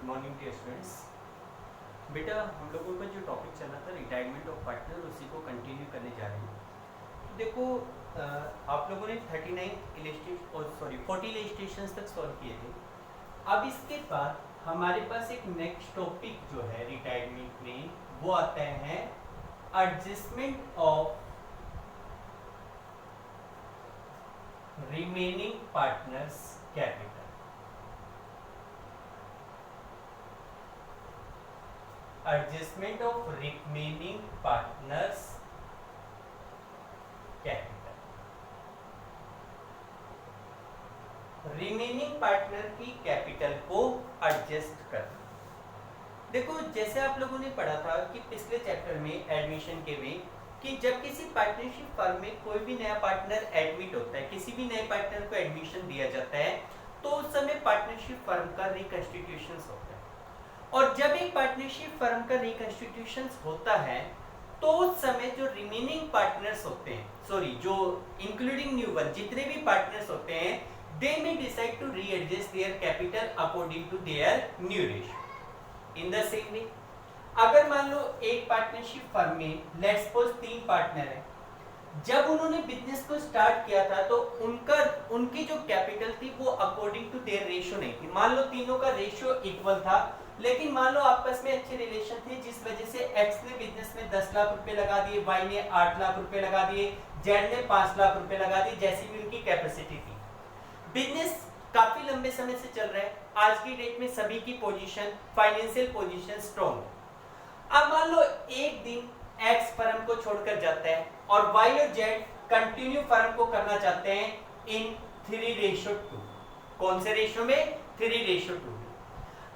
Morning dear students. बेटा हम लोगों का जो टॉपिक चला था रिटायरमेंट ऑफ पार्टनर, उसी को कंटिन्यू करने जा रहे हैं। तो देखो आप लोगों ने 40 इलस्ट्रेशंस तक सॉल्व किए थे। अब इसके बाद हमारे पास एक नेक्स्ट टॉपिक जो है रिटायरमेंट में वो आता है adjustment of remaining partners capital. Adjustment of remaining partners capital. Remaining partner की कैपिटल को एडजस्ट करना। देखो जैसे आप लोगों ने पढ़ा था कि पिछले चैप्टर में एडमिशन के में कि जब किसी पार्टनरशिप फर्म में कोई भी नया पार्टनर एडमिट होता है, किसी भी नए पार्टनर को एडमिशन दिया जाता है, तो उस समय पार्टनरशिप फर्म का रिकंस्टिट्यूशन होता है। और जब एक पार्टनरशिप फर्म का रिकंस्टिट्यूशन होता है तो उस समय जो रिमेनिंग पार्टनर्स होते हैं, जो इंक्लूडिंग न्यू वन, जितने भी पार्टनर्स होते हैं, they may decide to readjust their capital according to their new ratio. In the same way अगर मान लो एक पार्टनरशिप फर्म में लेट्स सपोज 3 पार्टनर है, जब उन्होंने बिजनेस को स्टार्ट किया था तो उनकी जो कैपिटल थी वो अकॉर्डिंग टू देयर रेशियो नहीं थी। मान लो तीनों का रेशियो इक्वल था, लेकिन मान लो आपस में अच्छे रिलेशन थे, जिस वजह से एक्स ने बिजनेस में 10 लाख रुपए लगा दिए, वाई ने 8 लाख रुपए लगा दिए, जेड ने 5 लाख रुपए लगा दिए, जैसी भी उनकी कैपेसिटी थी। बिजनेस काफी लंबे समय से चल रहा है, आज की डेट में सभी की पोजीशन, फाइनेंशियल पोजीशन स्ट्रॉन्ग है। अब मान लो एक दिन एक्स फर्म को छोड़कर जाता है और वाई और जेड कंटिन्यू फर्म को करना चाहते हैं इन 3:2। कौन से रेशियो में? 3:2।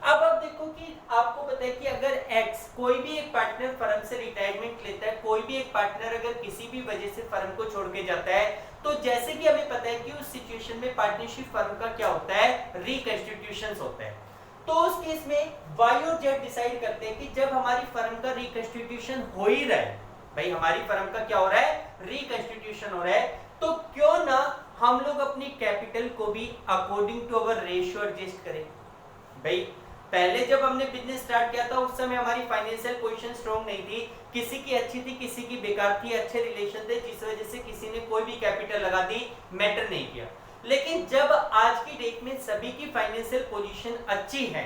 अब आप देखो कि आपको पता है कि अगर एक्स कोई भी एक पार्टनर फर्म से रिटायरमेंट लेता है, कोई भी एक पार्टनर अगर किसी भी वजह से फर्म को छोड़ के जाता है, तो जैसे कि हमें पता है कि उस सिचुएशन में पार्टनरशिप फर्म का क्या होता है? रिकंस्टिट्यूशन होता है। तो उस केस में वाई और जेड डिसाइड करते हैं कि जब हमारी फर्म का रिकंस्टिट्यूशन हो ही रहा है, भाई हमारी फर्म का क्या हो रहा है? रिकंस्टिट्यूशन हो रहा है, तो क्यों ना हम लोग अपनी कैपिटल को भी according to our ratio adjust करें। भाई पहले जब हमने बिजनेस स्टार्ट किया था उस समय हमारी फाइनेंशियल पोजीशन स्ट्रांग नहीं थी, किसी की अच्छी थी, किसी की बेकार थी, अच्छे रिलेशन थे, जिस वजह से किसी ने कोई भी कैपिटल लगा दी, मैटर नहीं किया। लेकिन जब आज की डेट में सभी की फाइनेंशियल पोजीशन अच्छी है,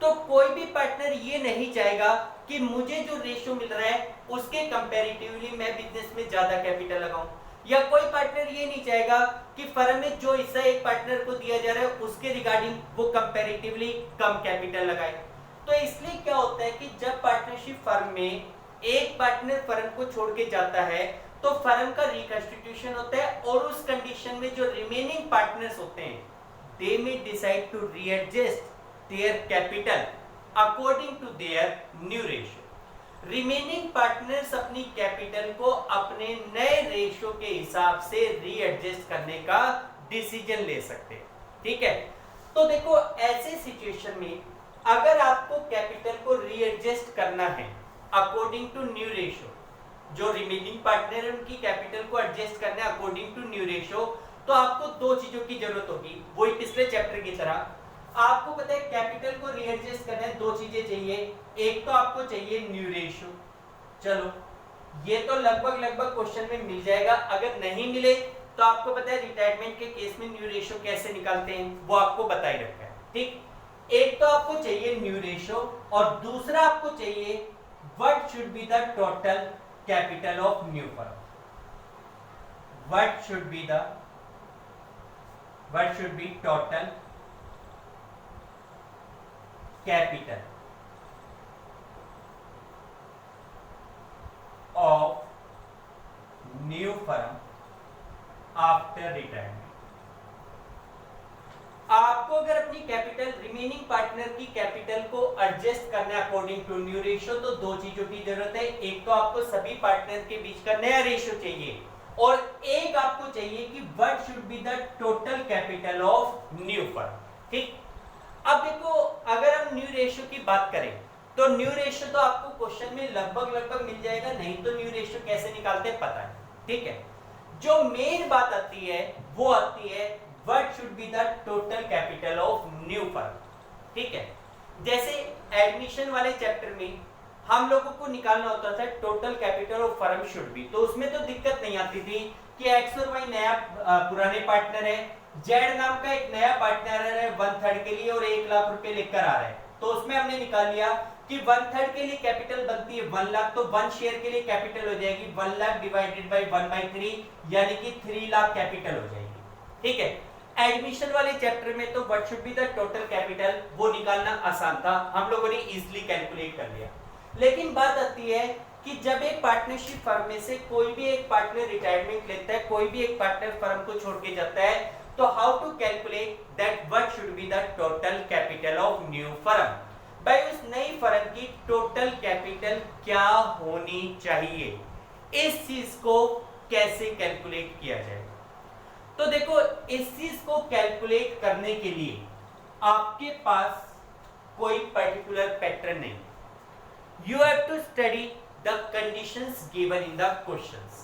तो कोई भी पार्टनर ये नहीं चाहेगा कि मुझे जो रेशियो मिल रहा है उसके कंपैरेटिवली मैं बिजनेस में ज्यादा कैपिटल लगाऊं, या कोई पार्टनर ये नहीं चाहेगा कि फर्म में जो हिस्सा एक पार्टनर को दिया जा रहा है उसके रिगार्डिंग वो कंपैरेटिवली कम कैपिटल लगाए। तो इसलिए क्या होता है कि जब पार्टनरशिप फर्म में एक पार्टनर फर्म को छोड़ के जाता है तो फर्म का रिकंस्टिट्यूशन होता है, और उस कंडीशन में जो रिमेनिंग पार्टनर्स होते हैं they may decide to readjust their capital according to their new ratio. Remaining partners अपनी कैपिटल को अपने नए रेशियो के हिसाब से रीएडजस्ट करने का डिसीजन ले सकते हैं। ठीक है, तो देखो ऐसे सिचुएशन में अगर आपको कैपिटल को रीएडजस्ट करना है अकॉर्डिंग टू न्यू रेशियो, जो रिमेनिंग पार्टनर है उनकी कैपिटल को एडजस्ट करना है अकॉर्डिंग टू न्यू रेशियो, तो आपको 2 चीजों की जरूरत होगी, वही पिछले चैप्टर की तरह। आपको पता है कैपिटल को रीएडजस्ट करना है, 2 चीजें चाहिए। एक तो आपको चाहिए न्यू रेशियो, चलो ये तो लगभग क्वेश्चन में मिल जाएगा, अगर नहीं मिले तो आपको पता है रिटायरमेंट के केस में न्यू रेशियो कैसे निकालते हैं वो आपको बता ही रखा है। ठीक, एक तो आपको चाहिए न्यू रेशियो, और दूसरा आपको चाहिए what should be the total capital of new firm. What should B total capital of new firm after retirement. आपको अगर अपनी कैपिटल, रिमेनिंग पार्टनर की कैपिटल को एडजस्ट करना है अकॉर्डिंग टू न्यू रेशियो, तो 2 चीजों की जरूरत है। एक तो आपको सभी पार्टनर के बीच का नया रेशियो चाहिए, और एक आपको चाहिए कि what should be the total capital of new firm. ठीक, अब देखो अगर हम न्यू रेशियो की बात करें तो न्यू रेशियो तो आपको क्वेश्चन में लगभग मिल जाएगा, नहीं तो न्यू रेशियो कैसे निकालते हैं पता है। ठीक है, जो मेन बात आती है वो आती है what should be the total capital of new firm. ठीक है, जैसे एडमिशन वाले चैप्टर में हम लोगों को निकालना होता था total capital of firm should B, तो उसमें तो दिक्कत नहीं आती थी कि एक्स और वाई नया पुराने पार्टनर है, जेड नाम का एक नया पार्टनर है 1/3 के लिए और 1 लाख रुपए लेकर आ रहा है, तो उसमें हमने निकाल लिया कि 1/3 के लिए कैपिटल बनती है 1 लाख, तो 1 शेयर के लिए कैपिटल हो जाएगी 1 लाख डिवाइडेड बाय 1/3 यानी कि 3 लाख कैपिटल हो जाएगी। ठीक है, एडमिशन वाले चैप्टर में तो what should be the total capital वो निकालना आसान था, हम लोगों ने इजीली कैलकुलेट कर लिया। लेकिन बात आती है कि जब एक पार्टनरशिप फर्म में से कोई भी एक पार्टनर रिटायरमेंट लेता है, कोई भी एक पार्टनर फर्म को छोड़ के जाता है, तो how to calculate that what should be the total capital of new firm, भाई उस नई फर्म की टोटल कैपिटल क्या होनी चाहिए, इस चीज को कैसे कैलकुलेट किया जाए। तो देखो इस चीज को कैलकुलेट करने के लिए आपके पास कोई पर्टिकुलर पैटर्न नहीं, you have to study the conditions given in the questions.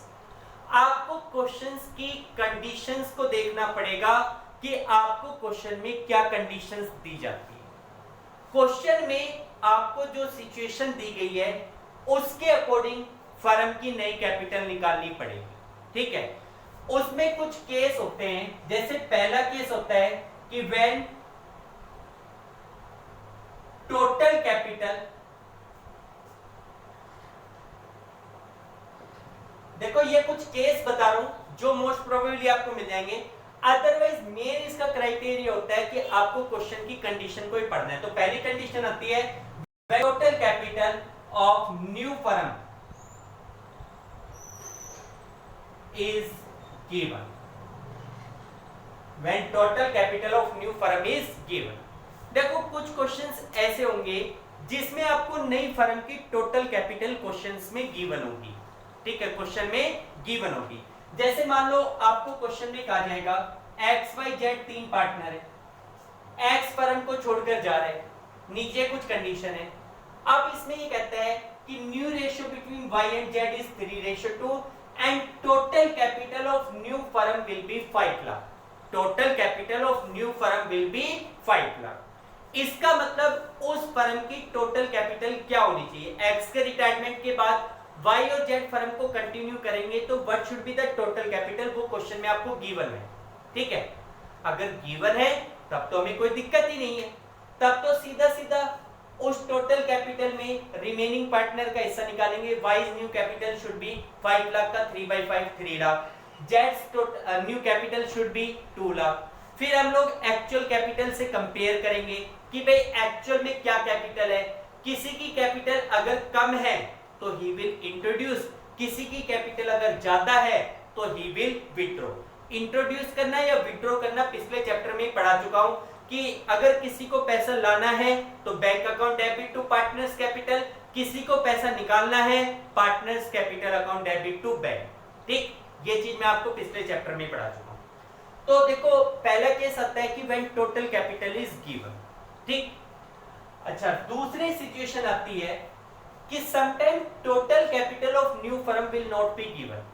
आपको क्वेश्चंस की कंडीशंस को देखना पड़ेगा कि आपको क्वेश्चन में क्या कंडीशंस दी जाती है। क्वेश्चन में आपको जो सिचुएशन दी गई है उसके अकॉर्डिंग फर्म की नई कैपिटल निकालनी पड़ेगी। ठीक है, उसमें कुछ केस होते हैं, जैसे पहला केस होता है कि व्हेन टोटल कैपिटल, देखो ये कुछ केस बता रहा हूं जो मोस्ट प्रोबेबली आपको मिल जाएंगे, अदरवाइज मेन इसका क्राइटेरिया होता है कि आपको क्वेश्चन की कंडीशन को ही पढ़ना है। तो पहली कंडीशन आती है total capital of new firm is given, when total capital of new firm is given। देखो कुछ क्वेश्चंस ऐसे होंगे जिसमें आपको नई फर्म की टोटल कैपिटल क्वेश्चंस में गिवन होगी। ठीक है, क्वेश्चन में गिवन होगी, जैसे मान लो आपको क्वेश्चन में कहा जाएगा एक्स वाई जेड 3 पार्टनर है, एक्स फर्म को छोड़कर जा रहे हैं, नीचे कुछ कंडीशन है। अब इसमें ये कहता है कि new ratio between Y and Z is 3:2 and total capital of new firm will be 5 lakh, total capital of new firm will be 5 lakh। इसका मतलब उस फर्म की टोटल कैपिटल क्या होनी चाहिए, एक्स के रिटायरमेंट के बाद वाई और जेड फर्म को कंटिन्यू करेंगे तो what should be the total capital, वो क्वेश्चन में आपको गिवन है। ठीक है, अगर गिवन है तब तो हमें कोई दिक्कत ही नहीं है, तब तो सीधा सीधा उस टोटल कैपिटल में रिमेनिंग पार्टनर का हिस्सा निकालेंगे। Wise new capital should B 5 lakh का 3/5 3 lakh, Jades new capital should B 2 lakh. फिर हम लोग एक्चुअल कैपिटल से कंपेयर करेंगे कि भाई एक्चुअल में क्या कैपिटल है, किसी की कैपिटल अगर कम है तो ही विल इंट्रोड्यूस, किसी की कैपिटल अगर ज्यादा है तो ही विल विथड्रॉ। इंट्रोड्यूस करना या विथड्रॉ करना पिछले चैप्टर में पढ़ा चुका हूं कि अगर किसी को पैसा लाना है तो bank account debit to partners capital, किसी को पैसा निकालना है partners capital account debit to bank. ठीक, ये चीज मैं आपको पिछले चैप्टर में पढ़ा चुका हूं। तो देखो पहला केस आता है कि when total capital is given. ठीक, अच्छा दूसरी सिचुएशन आती है कि sometime total capital of new firm will not be given,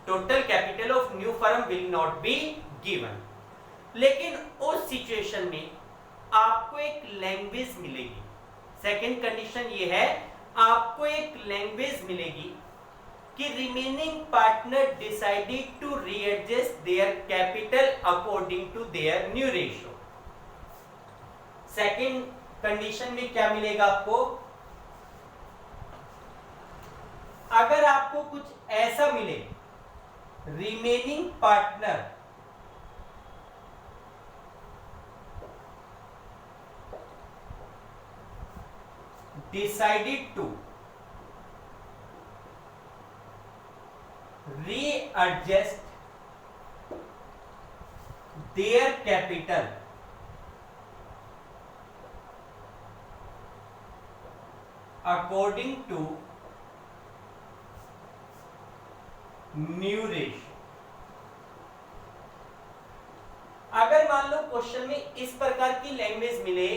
total capital of new firm will not be given, लेकिन उस सिचुएशन में आपको एक लैंग्वेज मिलेगी। सेकंड कंडीशन ये है, आपको एक लैंग्वेज मिलेगी कि remaining partner decided to readjust their capital according to their new ratio. Second condition में क्या मिलेगा आपको, अगर आपको कुछ ऐसा मिले रिमेनिंग पार्टनर decided to readjust their capital according to new ratio। अगर मान लो क्वेश्चन में इस प्रकार की लैंग्वेज मिले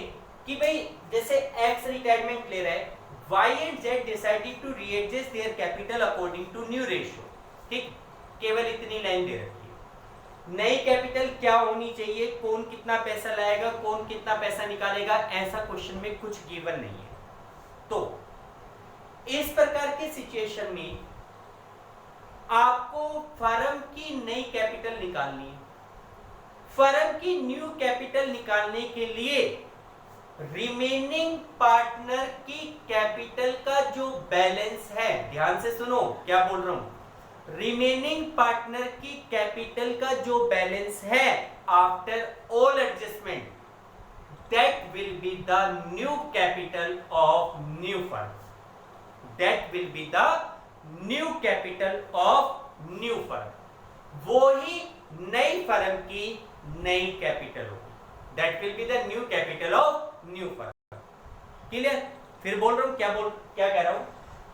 कि भाई जैसे एक्स रिटायरमेंट ले रहा है, Y and Z decided to readjust their capital according to new ratio. ठीक, केवल इतनी लाइन दे रखी है। नई कैपिटल क्या होनी चाहिए, कौन कितना पैसा लाएगा, कौन कितना पैसा निकालेगा, ऐसा क्वेश्चन में कुछ गिवन नहीं है। तो इस प्रकार के सिचुएशन में आपको फर्म की नई कैपिटल निकालनी है। फर्म की न्यू कैपिटल निकालने के लिए रिमेनिंग पार्टनर की कैपिटल का जो बैलेंस है, ध्यान से सुनो क्या बोल रहा हूं, रिमेनिंग पार्टनर की कैपिटल का जो बैलेंस है after all adjustment, that will be the new capital of new firm, that will be the new capital of new firm, वो ही नई फर्म की नई कैपिटल होगी, that will be the new capital of new firm. Clear? फिर बोल रहा हूं, क्या कह रहा हूं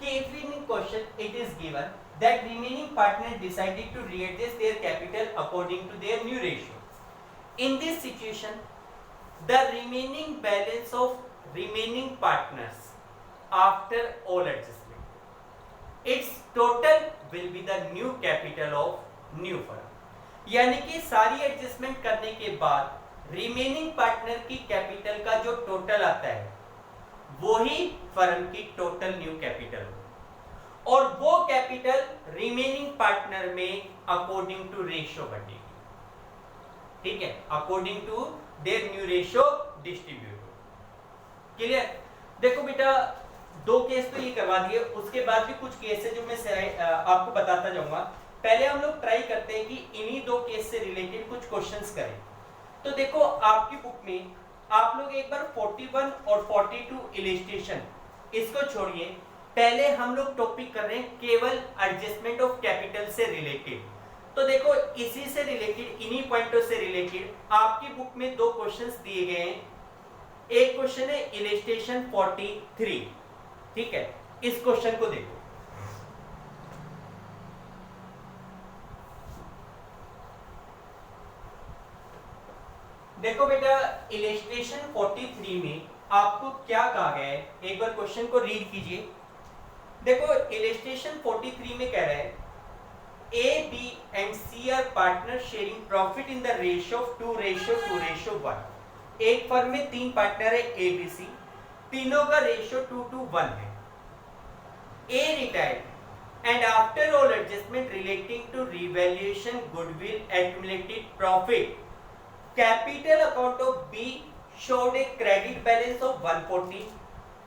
कि if in question it is given that remaining partner decided to readjust their capital according to their new ratio, in this situation the remaining balance of remaining partners after all adjustment, it's total will be the new capital of new firm. यानी कि सारी adjustment करने के बाद remaining partner की capital का जो total आता है वो ही फर्म की टोटल न्यू कैपिटल हो, और वो कैपिटल रिमेनिंग पार्टनर में अकॉर्डिंग टू रेशियो बनेगी। ठीक है, according to their new ratio distribute. Clear? देखो बेटा, दो केस तो ये करवा दिए, उसके बाद भी कुछ केस है जो मैं आपको बताता जाऊंगा। पहले हम लोग ट्राई करते हैं कि इन्हीं दो केस से रिलेटेड कुछ क्वेश्चंस करें। तो देखो आपकी बुक में आप लोग एक बार 41 और 42 इलस्ट्रेशन इसको छोड़िए, पहले हम लोग टॉपिक कर रहे हैं केवल एडजस्टमेंट ऑफ कैपिटल से रिलेटेड। तो देखो इसी से रिलेटेड, इन्हीं पॉइंटों से रिलेटेड आपकी बुक में दो क्वेश्चंस दिए गए हैं। एक क्वेश्चन है इलस्ट्रेशन 43, ठीक है, इस क्वेश्चन को देखो। देखो बेटा, इलस्ट्रेशन 43 में आपको क्या कहा गया है, एक बार क्वेश्चन को रीड कीजिए। देखो इलस्ट्रेशन 43 में कह रहा है A, B and C are partner sharing profit in the ratio of 2:1। एक फर्म में तीन पार्टनर है ए, बी, सी, तीनों का रेशियो 2:1 है। A retired and after all adjustment relating to revaluation goodwill accumulated profit, capital account of B showed a credit balance of 140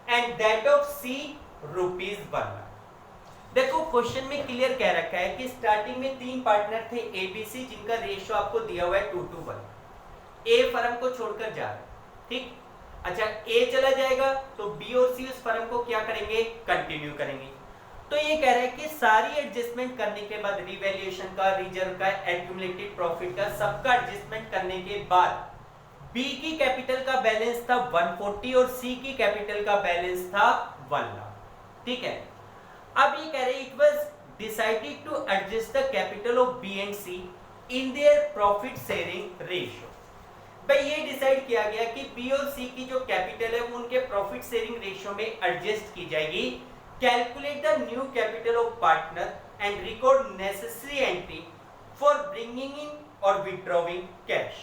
and that of C rupees 1 lakh। देखो question में clear कह रखा है कि starting में तीन partner थे ABC जिनका रेशियो आपको दिया हुआ है 2:1। ए फर्म को छोड़कर जा रहा है, ठीक। अच्छा, ए चला जाएगा तो बी और सी उस फर्म को क्या करेंगे, कंटिन्यू करेंगे। तो ये कह रहा है कि सारी एडजस्टमेंट करने के बाद, रिवैल्यूएशन का, रिजर्व का, एक्यूमुलेटेड प्रॉफिट का, सबका एडजस्टमेंट करने के बाद बी की कैपिटल का बैलेंस था 140 और सी की कैपिटल का बैलेंस था 1 लाख। ठीक है, अब ये कह रहे हैं it was decided to adjust the capital of B and C in their profit sharing ratio. भाई ये डिसाइड किया गया कि बी और सी की जो कैपिटल है वो उनके प्रॉफिट शेयरिंग रेशियो में एडजस्ट की जाएगी। Calculate the new capital of partner and record necessary entry for bringing in or withdrawing cash।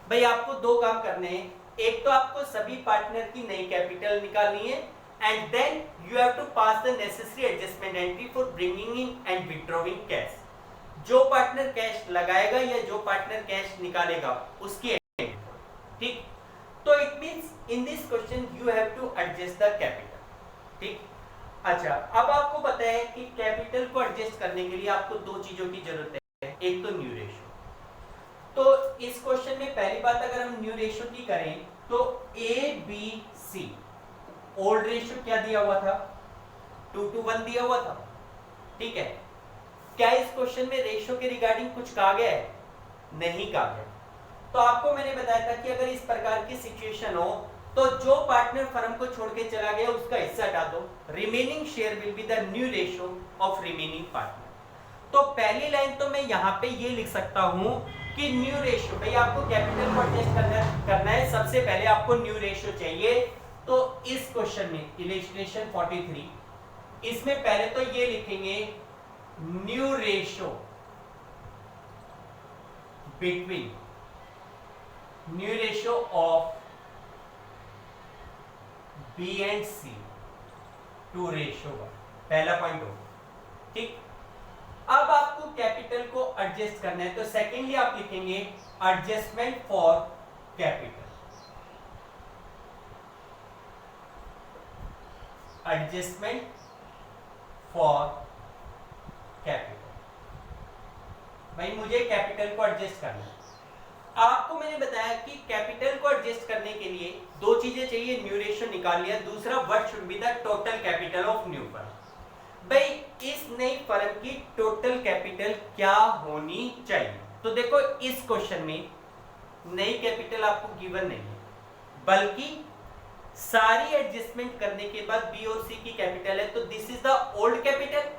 भाई आपको दो काम करने हैं, एक तो आपको सभी पार्टनर की नई कैपिटल निकालनी है and then you have to pass the necessary adjustment entry for bringing in and withdrawing cash. जो पार्टनर कैश लगाएगा या जो पार्टनर कैश निकालेगा उसकी, ठीक। तो it means in this question you have to adjust the capital, ठीक। अच्छा, अब आपको पता है कि कैपिटल को एडजस्ट करने के लिए आपको दो चीजों की जरूरत है, एक तो न्यू रेशियो। तो इस क्वेश्चन में पहली बात अगर हम न्यू रेशियो की करें तो ए, बी, सी, ओल्ड रेशियो क्या दिया हुआ था, 2:1 दिया हुआ था, ठीक है। क्या इस क्वेश्चन में रेशियो के रिगार्डिंग कुछ कहा गया है, नहीं कहा गया। तो आपको मैंने बताया था कि अगर इस प्रकार की सिचुएशन हो तो जो पार्टनर फर्म को छोड़ के चला गया उसका हिस्सा हटा दो, remaining share will be the new ratio of remaining partner. तो पहली लाइन तो मैं यहाँ पे ये लिख सकता हूँ कि न्यू रेशियो, भाई आपको कैपिटल को एडजस्ट करना है, सबसे पहले आपको न्यू रेशियो चाहिए। तो इस क्वेश्चन में इलस्ट्रेशन 43, इसमें पहले तो ये लिखेंगे new ratio between new ratio of B and C two ratio 1, पहला पॉइंट हो। ठीक, अब आपको कैपिटल को एडजस्ट करना है, तो सेकेंडली आप लिखेंगे adjustment for capital. Adjustment for capital, भाई मुझे कैपिटल को एडजस्ट करना है। आपको मैंने बताया कि कैपिटल को एडजस्ट करने के लिए दो चीजें चाहिए, न्यू रेशियो निकाल लिया, दूसरा what should be the total capital of new firm. भाई इस नई फर्म की टोटल कैपिटल क्या होनी चाहिए? तो देखो इस क्वेश्चन में नई कैपिटल आपको गिवन नहीं है, बल्कि सारी एडजस्टमेंट करने के बाद बी और सी की कैपिटल है, तो this is the old capital.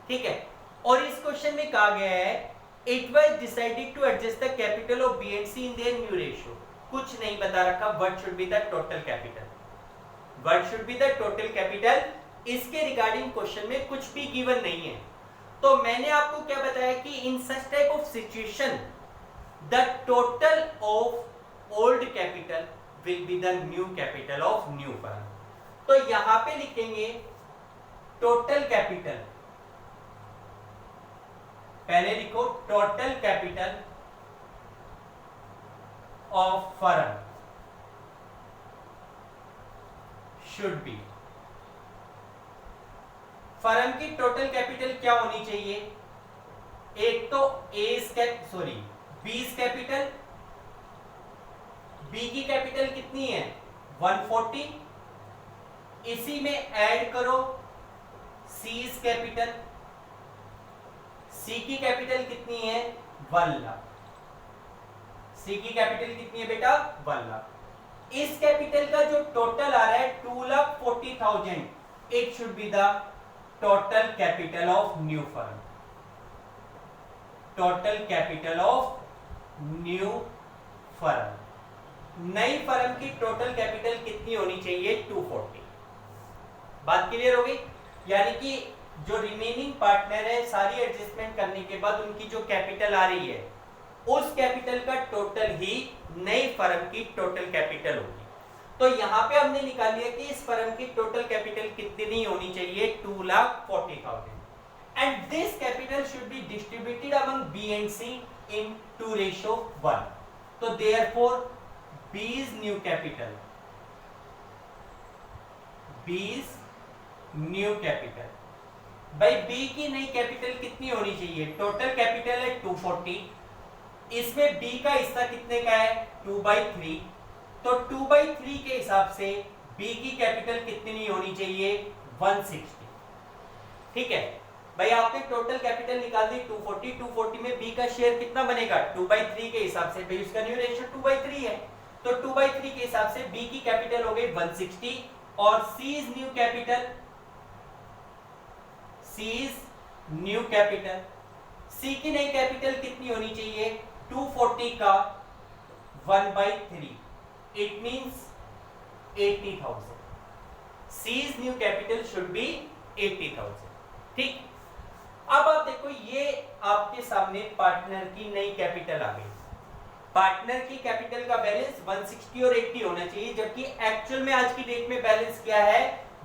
ठीक है, और इस क्वेश्चन में कहा गया है it was decided to adjust the capital of B and C in their new ratio. कुछ नहीं बता रखा, what should be the total capital, what should be the total capital, इसके रिगार्डिंग क्वेश्चन में कुछ भी गिवन नहीं है। तो मैंने आपको क्या बताया कि in such type of situation the total of old capital will be the new capital of new firm. तो यहां पे लिखेंगे टोटल कैपिटल, पहले लिखो total capital of firm should be, firm की टोटल कैपिटल क्या होनी चाहिए? एक तो बीस कैपिटल, बी की कैपिटल कितनी है 140, इसी में ऐड करो सीज कैपिटल, सी की कैपिटल कितनी है 1 लाख, सी की कैपिटल कितनी है बेटा 1 लाख। इस कैपिटल का जो टोटल आ रहा है 2,40,000, it should be the total capital of new firm, total capital of new firm. नई फर्म की टोटल कैपिटल कितनी होनी चाहिए 240। बात क्लियर हो गई? यानी कि जो रिमेनिंग पार्टनर है सारी एडजस्टमेंट करने के बाद उनकी जो कैपिटल आ रही है उस कैपिटल का टोटल ही नई फर्म की टोटल कैपिटल होगी। तो यहां पे हमने निकाल लिया कि इस फर्म की टोटल कैपिटल कितनी होनी चाहिए 2,40,000 and this capital should be distributed among B and C in 2:1। तो therefore B's new capital, B's new capital, भाई B की नई कैपिटल कितनी होनी चाहिए? टोटल कैपिटल है 240, इसमें B का हिस्सा कितने का है 2/3, तो 2/3 के हिसाब से B की कैपिटल कितनी होनी चाहिए 160। ठीक है भाई, आपने टोटल कैपिटल निकाल दी 240, 240 में B का शेयर कितना बनेगा 2/3 के हिसाब से, भाई उसका न्यू रेशियो 2/3 है, तो 2/3 के हिसाब से B की कैपिटल हो गई 160 और C's new capital, C's new capital, C की नई कैपिटल कितनी होनी चाहिए 240 का 1/3, it means 80,000। C's new capital should B 80,000। ठीक, अब आप देखो ये आपके सामने पार्टनर की नई कैपिटल आ गई। पार्टनर की कैपिटल का बैलेंस 160 और 80 होना चाहिए, जबकि एक्चुअल में आज की डेट में बैलेंस क्या है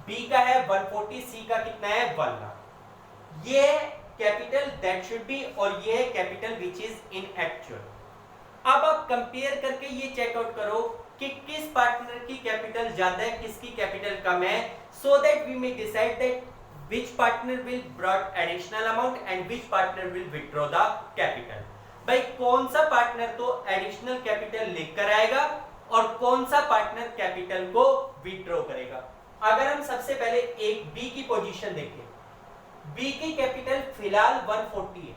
बी का है 140, सी का कितना है 1 लाख। ये कैपिटल दैट शुड बी और ये है capital which is in actual. अब आप कंपेयर करके ये चेकआउट करो कि किस पार्टनर की कैपिटल ज्यादा है किसकी कैपिटल कम है, so that we may decide that which partner will brought additional amount and which partner will withdraw the capital। भाई कौन सा पार्टनर तो एडिशनल कैपिटल लेकर आएगा और कौन सा पार्टनर कैपिटल को विथड्रॉ करेगा। अगर हम सबसे पहले एक बी की पोजीशन देखें, बी की कैपिटल फिलहाल 140 है,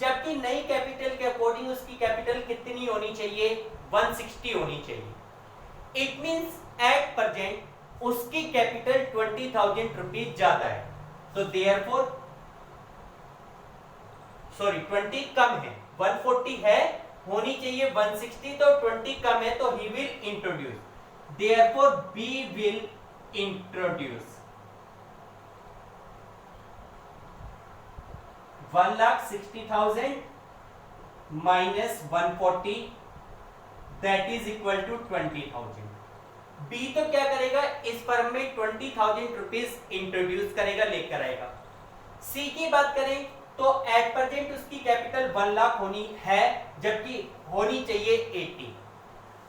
जबकि नई कैपिटल के अकॉर्डिंग उसकी कैपिटल कितनी होनी चाहिए 160 होनी चाहिए। इट मींस एट प्रेजेंट उसकी कैपिटल 20,000 रुपीज ज्यादा है, तो देयरफॉर 20 कम है, 140 है होनी चाहिए 160, तो 20 कम है तो he will introduce, therefore B will introduce 1,60,000 minus 140 that is equal to 20,000। B तो क्या करेगा, इस फर्म में 20,000 रुपीज इंट्रोड्यूस करेगा, लेकर आएगा। सी की बात करें तो एट प्रेजेंट उसकी कैपिटल 1 लाख होनी है, जबकि होनी चाहिए 80।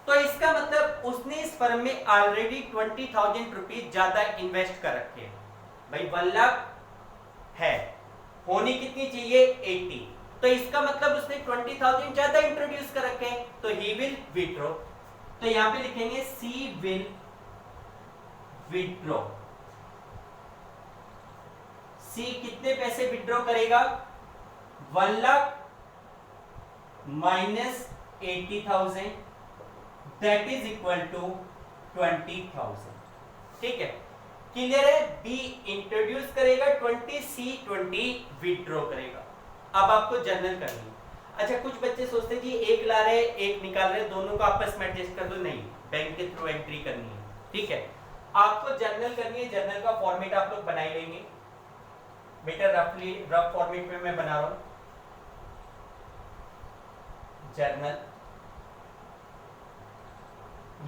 तो इसका मतलब उसने इस फर्म में ऑलरेडी 20,000 रुपीज ज्यादा इन्वेस्ट कर रखे हैं। भाई 1 लाख है, होनी कितनी चाहिए 80, तो इसका मतलब उसने 20,000 ज्यादा इंट्रोड्यूस कर रखे हैं, तो ही विल विथड्रॉ। तो यहां पे लिखेंगे सी विल विथड्रॉ। सी कितने पैसे विथड्रॉ करेगा, 1 lakh minus 80,000 that is equal to 20,000। ठीक है, क्लियर है। बी इंट्रोड्यूस करेगा 20, सी 20 विथड्रॉ करेगा। अब आपको जर्नल करनी है। अच्छा, कुछ बच्चे सोचते जी एक ला रहे एक निकाल रहे, दोनों को आपस में एडजस्ट कर दो, नहीं, बैंक के थ्रू एंट्री करनी है। ठीक है, आपको जर्नल करनी है। जर्नल का फॉर्मेट आप लोग बना ही लेंगे बेटा, रफ फॉर्मेट में मैं बना रहा हूं जर्नल।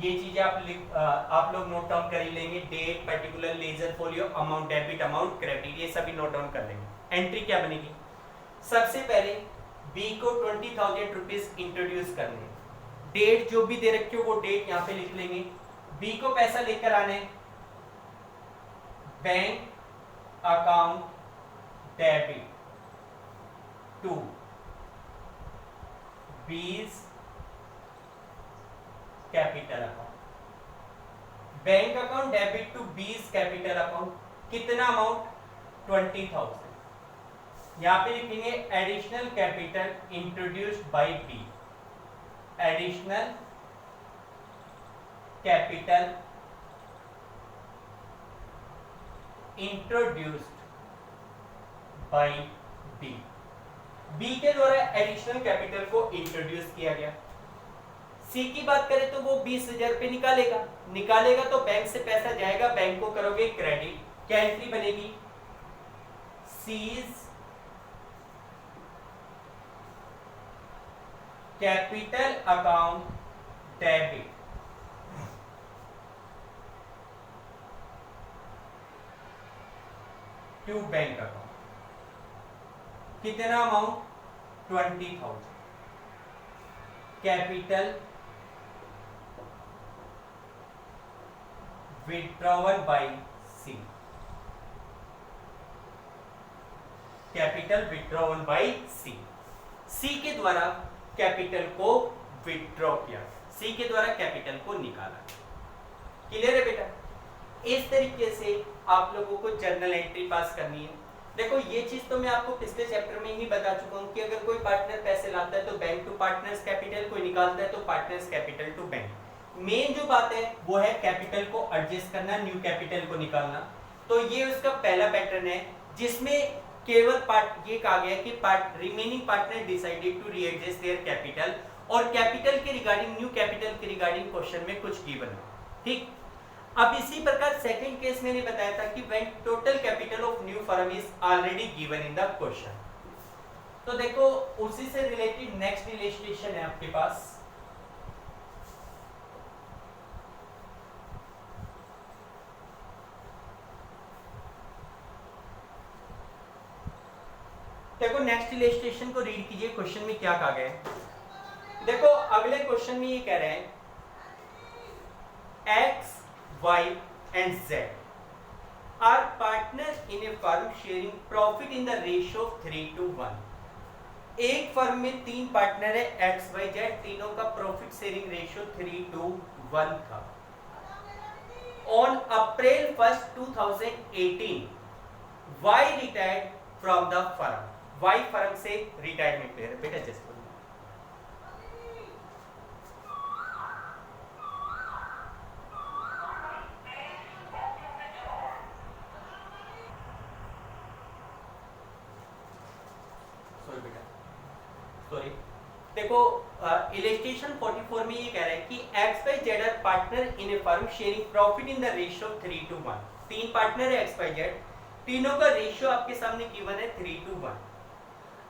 ये चीजें आप लोग नोट डाउन कर ही लेंगे। Date, particular, ledger folio, amount debit, amount credit, ये सभी नोट डाउन कर लेंगे। एंट्री क्या बनेगी, सबसे पहले बी को 20,000 रुपीज इंट्रोड्यूस करने, डेट जो भी दे रखी हो वो डेट यहां पे लिख लेंगे। बी को पैसा लेकर आने, bank account debit to B's capital account. Bank account debit to B's capital account, कितना अमाउंट 20,000। यहां पे लिखेंगे additional capital introduced by B, additional capital introduced by B. B के द्वारा एडिशनल कैपिटल को इंट्रोड्यूस किया गया। सी की बात करें तो वो 20,000 रुपए निकालेगा तो बैंक से पैसा जाएगा, बैंक को करोगे क्रेडिट, क्या एंट्री बनेगी, C's capital account debit to bank account, कितना amount 20,000, capital withdrawal by C, capital withdrawal by C. C के द्वारा कैपिटल को विड्रॉ किया, सी के द्वारा कैपिटल को निकाला। क्लियर है बेटा। इस तरीके से आप लोगों को जर्नल एंट्री पास करनी है। देखो ये चीज तो मैं आपको पिछले चैप्टर में ही बता चुका हूं कि अगर कोई पार्टनर पैसे लाता है तो बैंक टू पार्टनर्स कैपिटल, कोई निकालता है तो partners capital to bank. Main जो बात है वो है कैपिटल को एडजस्ट करना, न्यू कैपिटल को निकालना। तो ये उसका पहला पैटर्न है जिसमें केवल पार्ट ये कहा गया कि remaining partner decided to readjust their capital, और कैपिटल के रिगार्डिंग, न्यू कैपिटल के रिगार्डिंग क्वेश्चन में कुछ गिवन है। ठीक, अब इसी प्रकार सेकंड केस मैंने बताया था कि when total capital of new firm is already given in the question. तो देखो उसी से रिलेटेड नेक्स्ट इलस्ट्रेशन है आपके पास। देखो नेक्स्ट इलस्ट्रेशन को रीड कीजिए, क्वेश्चन में क्या कहा गया है। देखो अगले क्वेश्चन में ये कह रहे हैं x, Y and Z are partners in a firm sharing profit in the ratio of 3:1। एक फर्म में 3 पार्टनर है X, Y, Z, तीनों का प्रॉफिट शेयरिंग रेशियो 3:1 था। On April 1, 2018 Y retired from the firm, Y firm से retirement ले रहे। बेटा जस्ट देखो इलस्ट्रेशन 44 में ये कह रहा है कि X Y Z are partner in a firm sharing profit in the ratio 3:1। 3 partner है एक्स वाई जेड, तीनों का रेशियो आपके सामने गिवन है 3:1।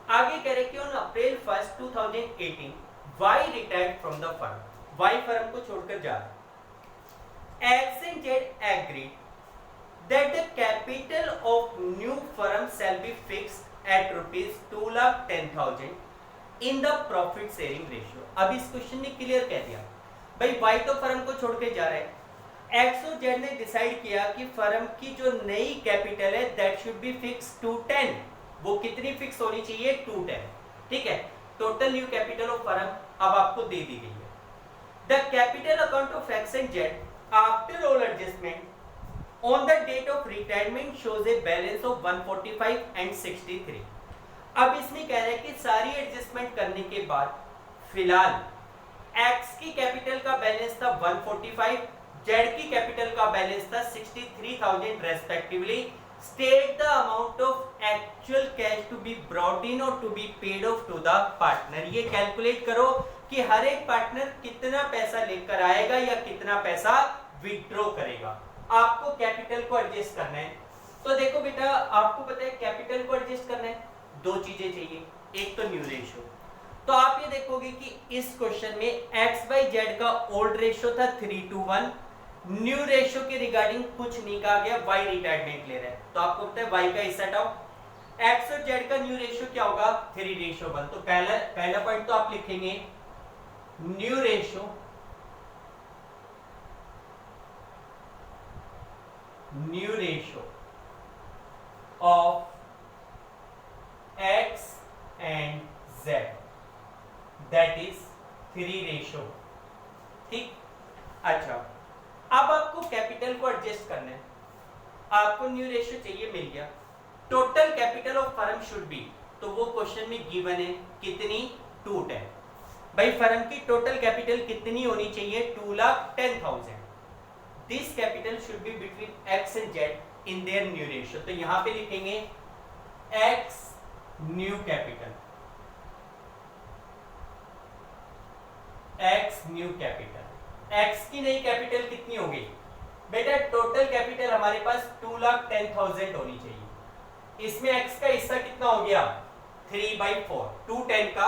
आगे कह रहे कि on April 1 2018 Y retired from the firm, Y firm को छोड़कर जा रहा है। X and Z agreed that the capital of new firm shall be fixed at rupees 2,10,000 in the profit sharing ratio। अब इस क्वेश्चन ने क्लियर कह दिया भाई वाई तो फर्म को छोड़ के जा रहा है, एक्स और जेड ने डिसाइड किया कि फर्म की जो नई कैपिटल है that should be fix to 10, वो कितनी फिक्स होनी चाहिए 210, ठीक है। Total new capital of firm अब आपको दे दी गई है। The capital account of X and Z after all adjustment on the date of retirement shows a balance of 145 and 63। अब इसमें कह रहा है कि सारी एडजस्टमेंट करने के बाद फिलहाल x की कैपिटल का बैलेंस था 145, z की कैपिटल का बैलेंस था 63,000 respectively. State the amount of actual cash to be brought in और to be paid off to the partner. ये कैलकुलेट करो कि हर एक पार्टनर कितना पैसा लेकर आएगा या कितना पैसा विथड्रॉ करेगा। आपको कैपिटल को एडजस्ट करना है, तो देखो बेटा आपको पता है कैपिटल को एडजस्ट करना है, दो चीजें चाहिए, एक तो न्यू रेशियो। तो आप ये देखोगे कि इस क्वेश्चन में x बाई जेड का ओल्ड रेशियो था 3:1, न्यू रेशियो के रिगार्डिंग कुछ नहीं कहा गया, y रिटायरमेंट ले रहा है, तो आपको पता है y का हिस्सा हटाओ, x और z का न्यू रेशियो क्या होगा 3:1। तो पहला पॉइंट तो आप लिखेंगे new ratio of x and z that is 3:1, ठीक। अच्छा अब आपको कैपिटल को एडजस्ट करना है, आपको न्यू रेशियो चाहिए, मिल गया। Total capital of firm should B, तो वो क्वेश्चन में गिवन है कितनी 210। भाई फर्म की टोटल कैपिटल कितनी होनी चाहिए 2,10,000। This capital should be between x and Z in their new ratio. तो यहां पे लिखेंगे x new capital, x new capital, x की नई कैपिटल कितनी होगी बेटा, टोटल कैपिटल हमारे पास 2,10,000 होनी चाहिए। इसमें एक्स का हिस्सा कितना हो गया 3/4, 210 का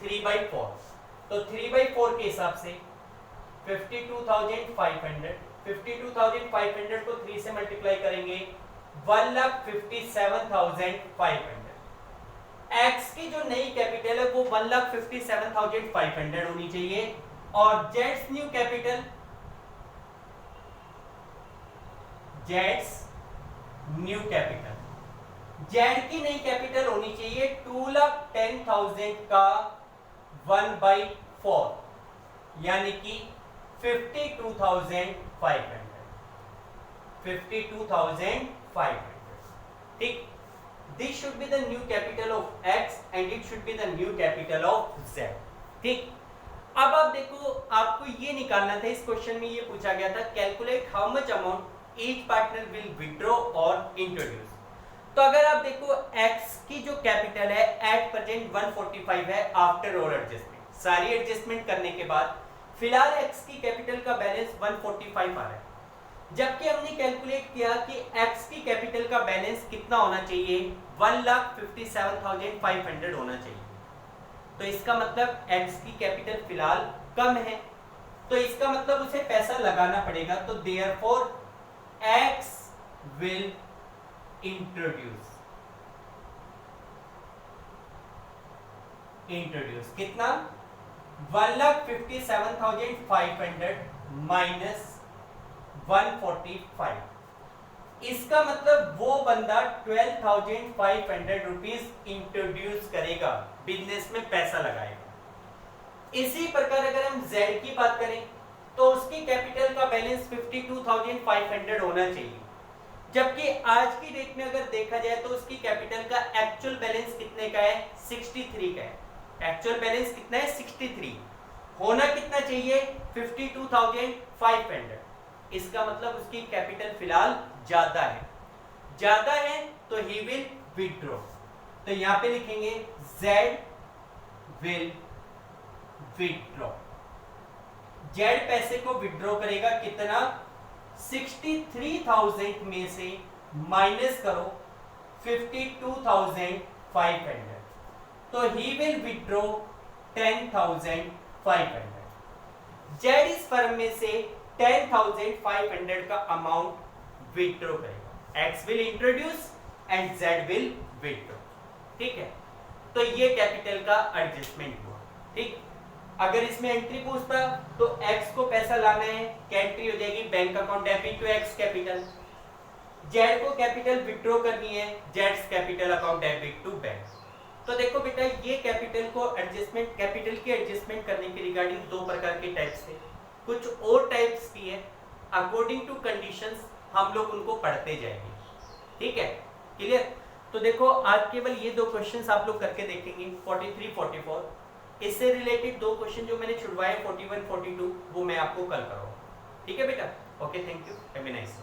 3/4, तो 3/4 के हिसाब से 52,500, 52,500 को 3 से मल्टीप्लाई करेंगे 1,57,500। एक्स की जो नई कैपिटल है वो 1,57,500 होनी चाहिए, और Jades new capital, Jades new capital, Z की नई कैपिटल होनी चाहिए 2,10,000 का 1/4 यानी कि 52,500, ठीक। This should be the new capital of X and it should be the new capital of Z, ठीक। अब आप देखो आपको ये निकालना था, इस क्वेश्चन में ये पूछा गया था calculate how much amount each partner will withdraw और इंट्रोड्यूस। तो अगर आप देखो एक्स की जो कैपिटल है एट प्रेजेंट 145 है आफ्टर ऑल एडजस्टमेंट, सारी एडजस्टमेंट करने के बाद फिलहाल एक्स की कैपिटल का बैलेंस 145 आ रहा है, जबकि हमने कैलकुलेट किया कि एक्स की कैपिटल का बैलेंस कितना होना चाहिए 1,57,500 होना चाहिए। तो इसका मतलब एक्स की कैपिटल फिलहाल कम है, तो इसका मतलब उसे पैसा लगाना पड़ेगा, तो देयरफॉर एक्स विल इंट्रोड्यूस कितना 1,57,500 माइनस 145। इसका मतलब वो बंदा 12,500 रुपीज इंट्रोड्यूस करेगा, बिजनेस में पैसा लगाएगा। इसी प्रकार अगर हम Z की बात करें तो उसकी कैपिटल का बैलेंस 52,500 होना चाहिए, जबकि आज की डेट में अगर देखा जाए तो उसकी कैपिटल का एक्चुअल बैलेंस कितने का है 63 का है। एक्चुअल बैलेंस कितना है 63, होना कितना चाहिए 52,500। इसका मतलब उसकी कैपिटल फिलहाल ज्यादा है तो ही विल विथड्रॉ। तो यहां पे लिखेंगे Z विल विथड्रॉ, Z पैसे को विथड्रॉ करेगा कितना 63,000 में से माइनस करो 52,500, तो ही विल विड्रॉ 10,500। जेड इस फर्म में से 10,500 का अमाउंट विड्रॉ करेगा। X will introduce and Z will withdraw. ठीक है, तो ये कैपिटल का एडजस्टमेंट हुआ। ठीक, अगर इसमें एंट्री पूछता तो एक्स को पैसा लाना है, क्या एंट्री हो जाएगी, bank account debit to X capital. Z को कैपिटल विड्रॉ करनी है, जेड्स capital account debit to bank. तो देखो बेटा, ये कैपिटल को एडजस्टमेंट, कैपिटल की एडजस्टमेंट करने के रिगार्डिंग दो प्रकार के टाइप्स थे। कुछ और टाइप्स की है, अकॉर्डिंग टू कंडीशंस हम लोग उनको पढ़ते जाएंगे। ठीक है, क्लियर। तो देखो, आज केवल ये दो क्वेश्चंस आप लोग करके देखेंगे, 43, 44। इससे रिलेटेड दो क्वेश्चन जो मैंने छुड़वाए 41, 42, वो मैं आपको कल कराऊंगा। ठीक है बेटा, okay, thank you, have a nice day.